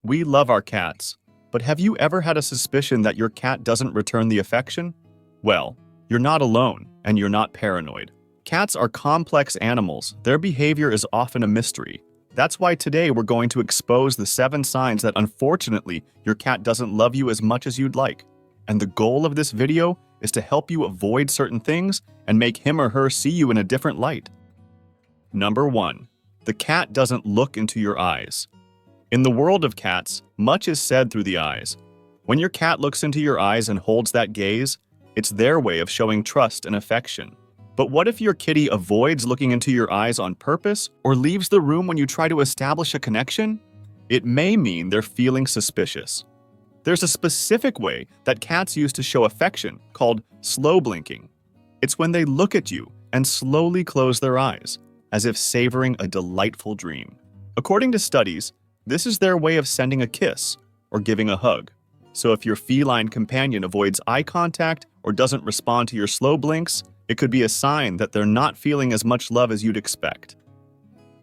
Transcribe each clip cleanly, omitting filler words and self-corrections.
We love our cats, but have you ever had a suspicion that your cat doesn't return the affection? Well, you're not alone, and you're not paranoid. Cats are complex animals. Their behavior is often a mystery. That's why today we're going to expose the 7 signs that unfortunately your cat doesn't love you as much as you'd like. And the goal of this video is to help you avoid certain things and make him or her see you in a different light. Number 1. The cat doesn't look into your eyes. In the world of cats, much is said through the eyes. When your cat looks into your eyes and holds that gaze, it's their way of showing trust and affection. But what if your kitty avoids looking into your eyes on purpose or leaves the room when you try to establish a connection? It may mean they're feeling suspicious. There's a specific way that cats use to show affection called slow blinking. It's when they look at you and slowly close their eyes, as if savoring a delightful dream. According to studies, this is their way of sending a kiss or giving a hug. So if your feline companion avoids eye contact or doesn't respond to your slow blinks, it could be a sign that they're not feeling as much love as you'd expect.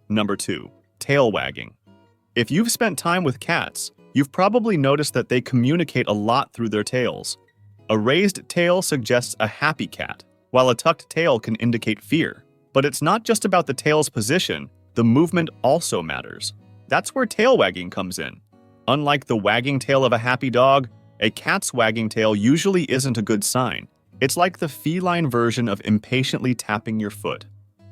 Number 2. Tail wagging. If you've spent time with cats, you've probably noticed that they communicate a lot through their tails. A raised tail suggests a happy cat, while a tucked tail can indicate fear. But it's not just about the tail's position, the movement also matters. That's where tail wagging comes in. Unlike the wagging tail of a happy dog, a cat's wagging tail usually isn't a good sign. It's like the feline version of impatiently tapping your foot.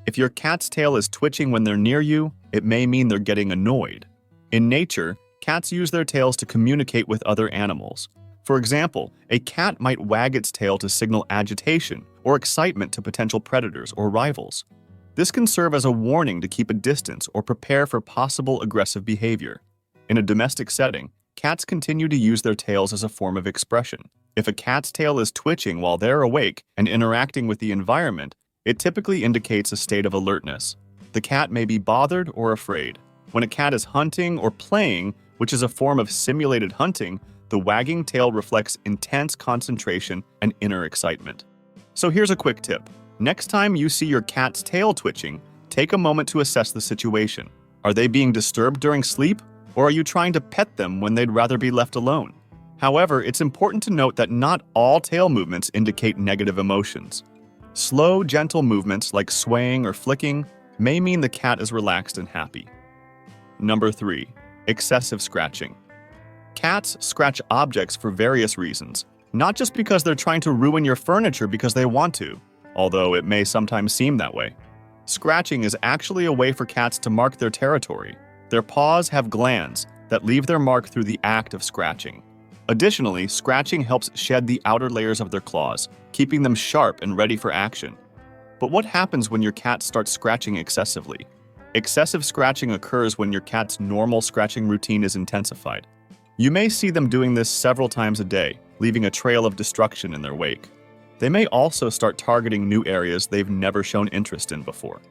If your cat's tail is twitching when they're near you, it may mean they're getting annoyed. In nature, cats use their tails to communicate with other animals. For example, a cat might wag its tail to signal agitation or excitement to potential predators or rivals. This can serve as a warning to keep a distance or prepare for possible aggressive behavior. In a domestic setting, cats continue to use their tails as a form of expression. If a cat's tail is twitching while they're awake and interacting with the environment, it typically indicates a state of alertness. The cat may be bothered or afraid. When a cat is hunting or playing, which is a form of simulated hunting, the wagging tail reflects intense concentration and inner excitement. So here's a quick tip. Next time you see your cat's tail twitching, take a moment to assess the situation. Are they being disturbed during sleep, or are you trying to pet them when they'd rather be left alone? However, it's important to note that not all tail movements indicate negative emotions. Slow, gentle movements like swaying or flicking may mean the cat is relaxed and happy. Number 3. Excessive scratching. Cats scratch objects for various reasons, not just because they're trying to ruin your furniture because they want to, although it may sometimes seem that way. Scratching is actually a way for cats to mark their territory. Their paws have glands that leave their mark through the act of scratching. Additionally, scratching helps shed the outer layers of their claws, keeping them sharp and ready for action. But what happens when your cat starts scratching excessively? Excessive scratching occurs when your cat's normal scratching routine is intensified. You may see them doing this several times a day, leaving a trail of destruction in their wake. They may also start targeting new areas they've never shown interest in before.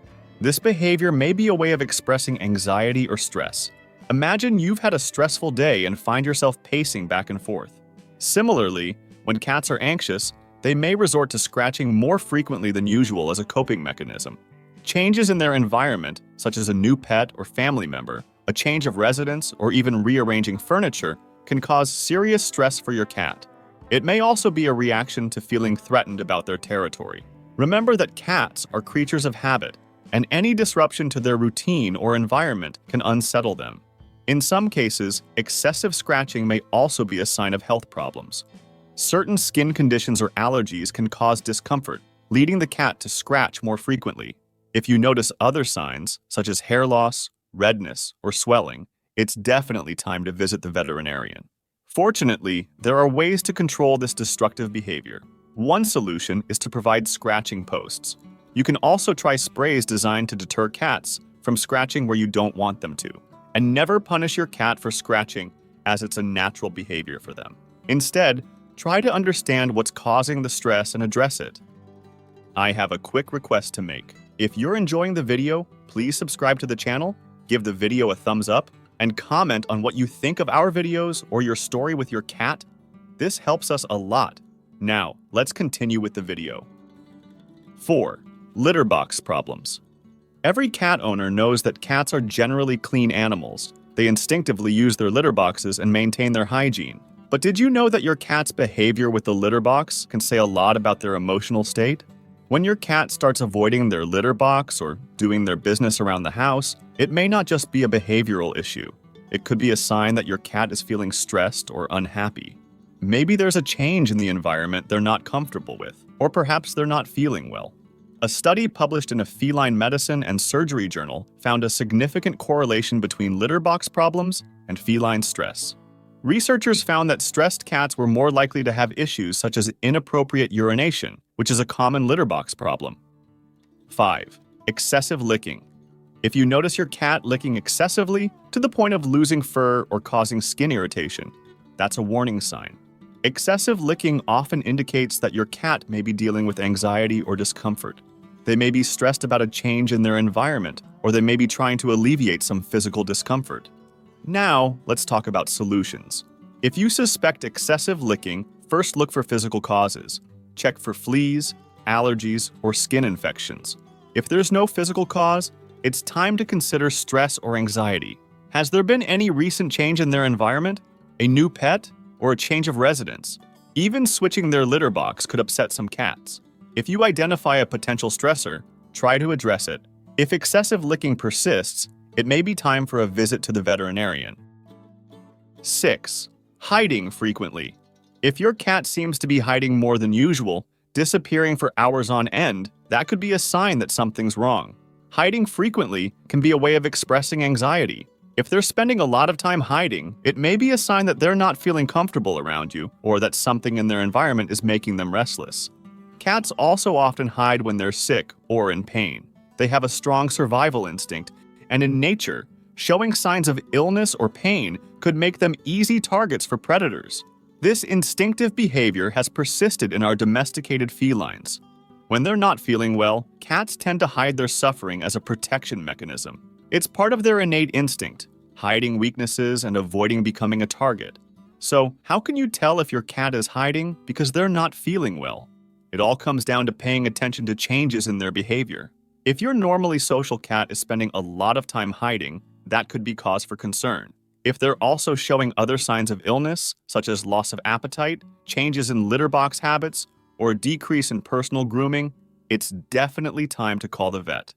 This behavior may be a way of expressing anxiety or stress. Imagine you've had a stressful day and find yourself pacing back and forth. Similarly, when cats are anxious, they may resort to scratching more frequently than usual as a coping mechanism. Changes in their environment, such as a new pet or family member, a change of residence, or even rearranging furniture, can cause serious stress for your cat. It may also be a reaction to feeling threatened about their territory. Remember that cats are creatures of habit, and any disruption to their routine or environment can unsettle them. In some cases, excessive scratching may also be a sign of health problems. Certain skin conditions or allergies can cause discomfort, leading the cat to scratch more frequently. If you notice other signs, such as hair loss, redness, or swelling, it's definitely time to visit the veterinarian. Fortunately, there are ways to control this destructive behavior. One solution is to provide scratching posts. You can also try sprays designed to deter cats from scratching where you don't want them to. And never punish your cat for scratching, as it's a natural behavior for them. Instead, try to understand what's causing the stress and address it. I have a quick request to make. If you're enjoying the video, please subscribe to the channel, give the video a thumbs up, and comment on what you think of our videos or your story with your cat. This helps us a lot. Now, let's continue with the video. 4. Litter box problems. Every cat owner knows that cats are generally clean animals, They instinctively use their litter boxes and maintain their hygiene. But did you know that your cat's behavior with the litter box can say a lot about their emotional state? When your cat starts avoiding their litter box or doing their business around the house, it may not just be a behavioral issue. It could be a sign that your cat is feeling stressed or unhappy. Maybe there's a change in the environment they're not comfortable with, or perhaps they're not feeling well. A study published in a feline medicine and surgery journal found a significant correlation between litter box problems and feline stress. Researchers found that stressed cats were more likely to have issues such as inappropriate urination, which is a common litter box problem. 5. Excessive licking. If you notice your cat licking excessively to the point of losing fur or causing skin irritation, that's a warning sign. Excessive licking often indicates that your cat may be dealing with anxiety or discomfort. They may be stressed about a change in their environment, or they may be trying to alleviate some physical discomfort. Now, let's talk about solutions. If you suspect excessive licking, first look for physical causes. Check for fleas, allergies, or skin infections. If there's no physical cause, it's time to consider stress or anxiety. Has there been any recent change in their environment? A new pet? Or a change of residence? Even switching their litter box could upset some cats. If you identify a potential stressor, try to address it. If excessive licking persists, it may be time for a visit to the veterinarian. 6. Hiding frequently. If your cat seems to be hiding more than usual, disappearing for hours on end, that could be a sign that something's wrong. Hiding frequently can be a way of expressing anxiety. If they're spending a lot of time hiding, it may be a sign that they're not feeling comfortable around you, or that something in their environment is making them restless. Cats also often hide when they're sick or in pain. They have a strong survival instinct, and in nature, showing signs of illness or pain could make them easy targets for predators. This instinctive behavior has persisted in our domesticated felines. When they're not feeling well, cats tend to hide their suffering as a protection mechanism. It's part of their innate instinct, hiding weaknesses and avoiding becoming a target. So, how can you tell if your cat is hiding because they're not feeling well? It all comes down to paying attention to changes in their behavior. If your normally social cat is spending a lot of time hiding, that could be cause for concern. If they're also showing other signs of illness, such as loss of appetite, changes in litter box habits, or a decrease in personal grooming, it's definitely time to call the vet.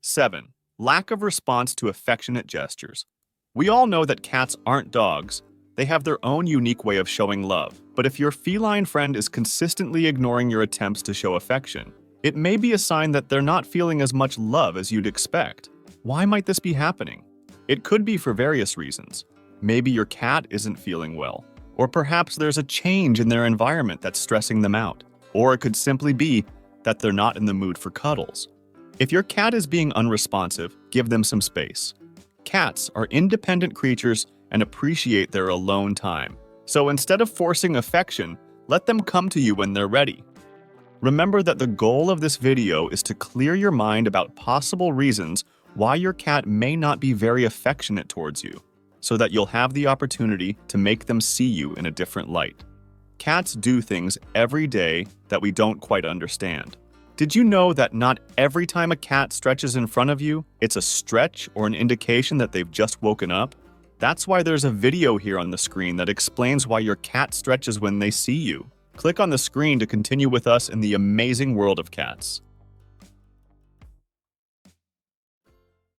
7. Lack of response to affectionate gestures. We all know that cats aren't dogs. They have their own unique way of showing love. But if your feline friend is consistently ignoring your attempts to show affection, it may be a sign that they're not feeling as much love as you'd expect. Why might this be happening? It could be for various reasons. Maybe your cat isn't feeling well, or perhaps there's a change in their environment that's stressing them out. Or it could simply be that they're not in the mood for cuddles. If your cat is being unresponsive, give them some space. Cats are independent creatures and appreciate their alone time. So instead of forcing affection, let them come to you when they're ready. Remember that the goal of this video is to clear your mind about possible reasons why your cat may not be very affectionate towards you, so that you'll have the opportunity to make them see you in a different light. Cats do things every day that we don't quite understand. Did you know that not every time a cat stretches in front of you, it's a stretch or an indication that they've just woken up? That's why there's a video here on the screen that explains why your cat stretches when they see you. Click on the screen to continue with us in the amazing world of cats.